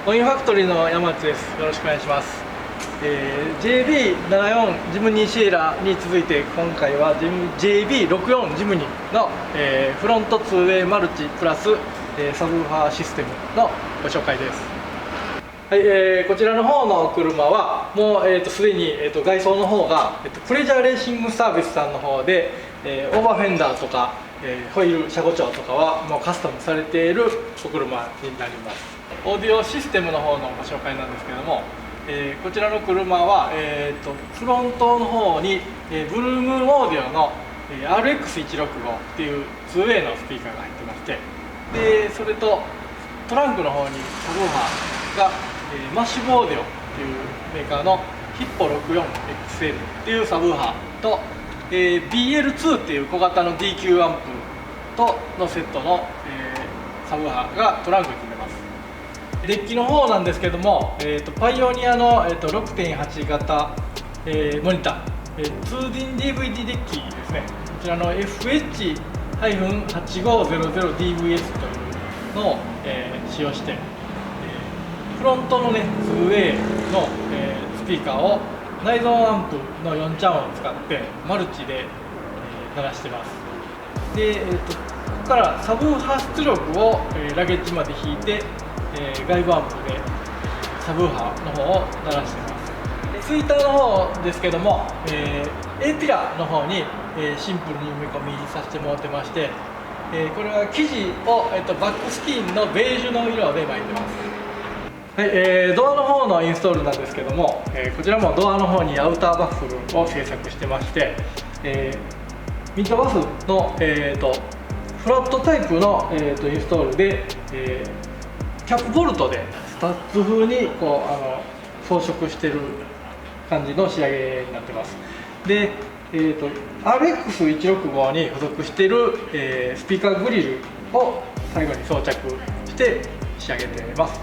コインファクトリーの山内です。よろしくお願いします。JB74 ジムニーシエラに続いて今回は JB64 ジムニーの、フロント 2way マルチプラス、サブウーファーシステムのご紹介です。はい、こちらの方の車はもうすでに、外装の方が、プレジャーレーシングサービスさんの方で、オーバーフェンダーとか、ホイール車高調とかはもうカスタムされているお車になります。オーディオシステムの方のご紹介なんですけども、こちらの車は、フロントの方に、ブルームオーディオの、RX165 っていう 2way のスピーカーが入ってまして、でそれとトランクの方にサブウーファーが、マッシブオーディオっていうメーカーのヒッポ 64XL っていうサブウーファーと、BL2 っていう小型の DQ アンプとのセットの、サブウーファーがトランクに積めます。デッキの方なんですけども、パイオニアの、6.8 型、モニター、2DIN DVD デッキですね。こちらの FH-8500DVS というのを、使用して、フロントのね 2way の、スピーカーを内蔵アンプの4チャンを使ってマルチで、鳴らしてます。で、ここからサブウーファー出力を、ラゲッジまで引いて、外部アンプでサブウーファーの方を鳴らしてます。ツイッターの方ですけども、A ピラーの方に、シンプルに埋め込みさせてもらってまして、これは生地を、バックスキンのベージュの色で巻いてます。はい、ドアの方のインストールなんですけども、こちらもドアの方にアウターバッフルを製作してまして、ミッドバスの、フラットタイプの、インストールで、キャップボルトでスタッツ風にこう装飾してる感じの仕上げになってます。で、RX165 に付属している、スピーカーグリルを最後に装着して仕上げています。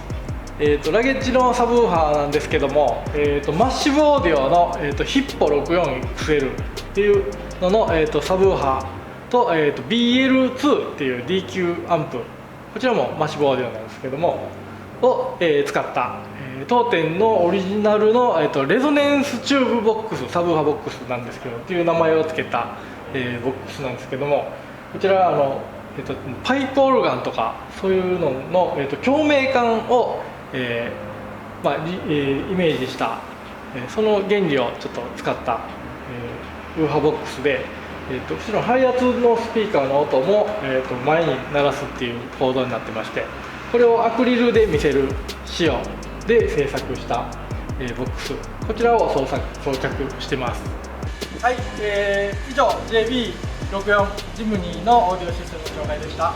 ラゲッジのサブウーファーなんですけども、マッシブオーディオの、ヒッポ 64XL っていうのの、サブウーファーと、BL2 っていう DQ アンプ、こちらもマッシブオーディオなんですけどもを、使った、当店のオリジナルの、レゾネンスチューブボックス、サブウーファーボックスなんですけどっていう名前を付けた、ボックスなんですけども、こちらパイプオルガンとかそういうのの、共鳴管をイメージした、その原理をちょっと使った、ウーファーボックスで、後ろのハイ圧のスピーカーの音も、前に鳴らすっていう構造になってまして、これをアクリルで見せる仕様で製作した、ボックス、こちらを装着してます。はい、以上 JB64 ジムニーのオーディオシステムの紹介でした。